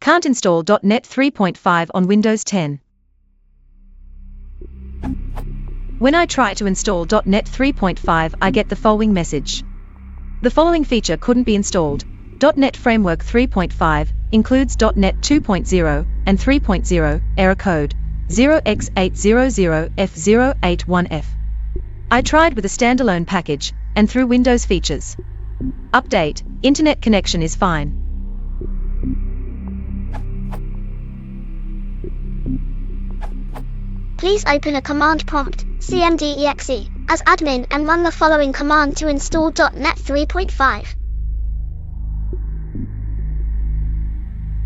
Can't install .NET 3.5 on Windows 10. When I try to install .NET 3.5, I get the following message. The following feature couldn't be installed. .NET Framework 3.5 includes .NET 2.0 and 3.0, error code 0x800F081F. I tried with a standalone package, and through Windows features. Update, internet connection is fine. Please open a command prompt, cmd.exe, as admin and run the following command to install .NET 3.5.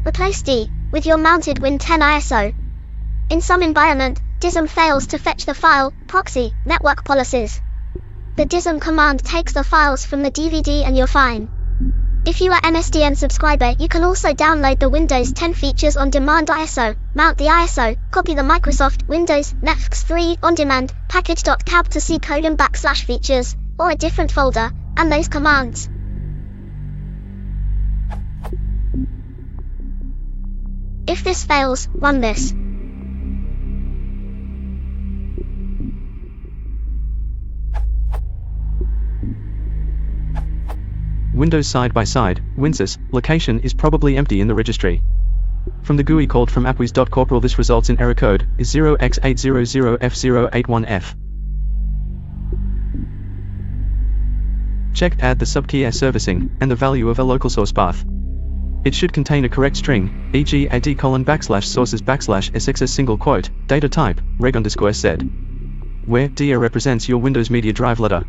Replace D with your mounted Win10 ISO. In some environment, dism fails to fetch the file, proxy, network policies. The dism command takes the files from the DVD and you're fine. If you are MSDN subscriber, you can also download the Windows 10 features on demand ISO, mount the ISO, copy the Microsoft Windows Netflix 3 on demand package.cab to see code and /features, or a different folder, and those commands. If this fails, run this. Windows side-by-side, WinSys, location is probably empty in the registry. From the GUI called from appwiz.corporal, this results in error code is 0x800F081F. Check add the subkey as servicing, and the value of a local source path. It should contain a correct string, e.g. a d:\sources\sxs single quote, data type, reg_z, where dia represents your Windows Media Drive letter.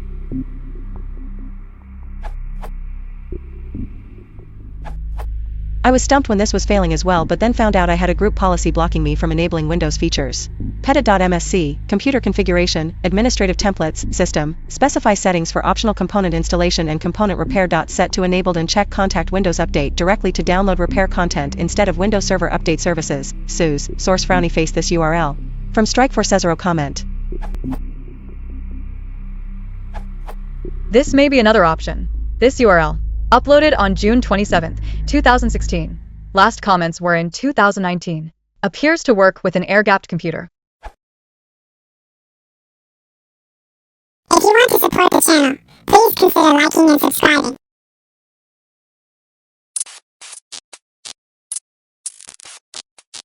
I was stumped when this was failing as well, but then found out I had a group policy blocking me from enabling Windows features. Peta.msc, computer configuration, administrative templates, system, specify settings for optional component installation and component repair. Set to enabled and check contact Windows Update directly to download repair content instead of Windows Server Update Services, SUS, source frowny face this URL. From Strike4Cesaro comment. This may be another option. This URL. Uploaded on June 27, 2016. Last comments were in 2019. Appears to work with an air-gapped computer. If you want to support the channel, please consider liking and subscribing.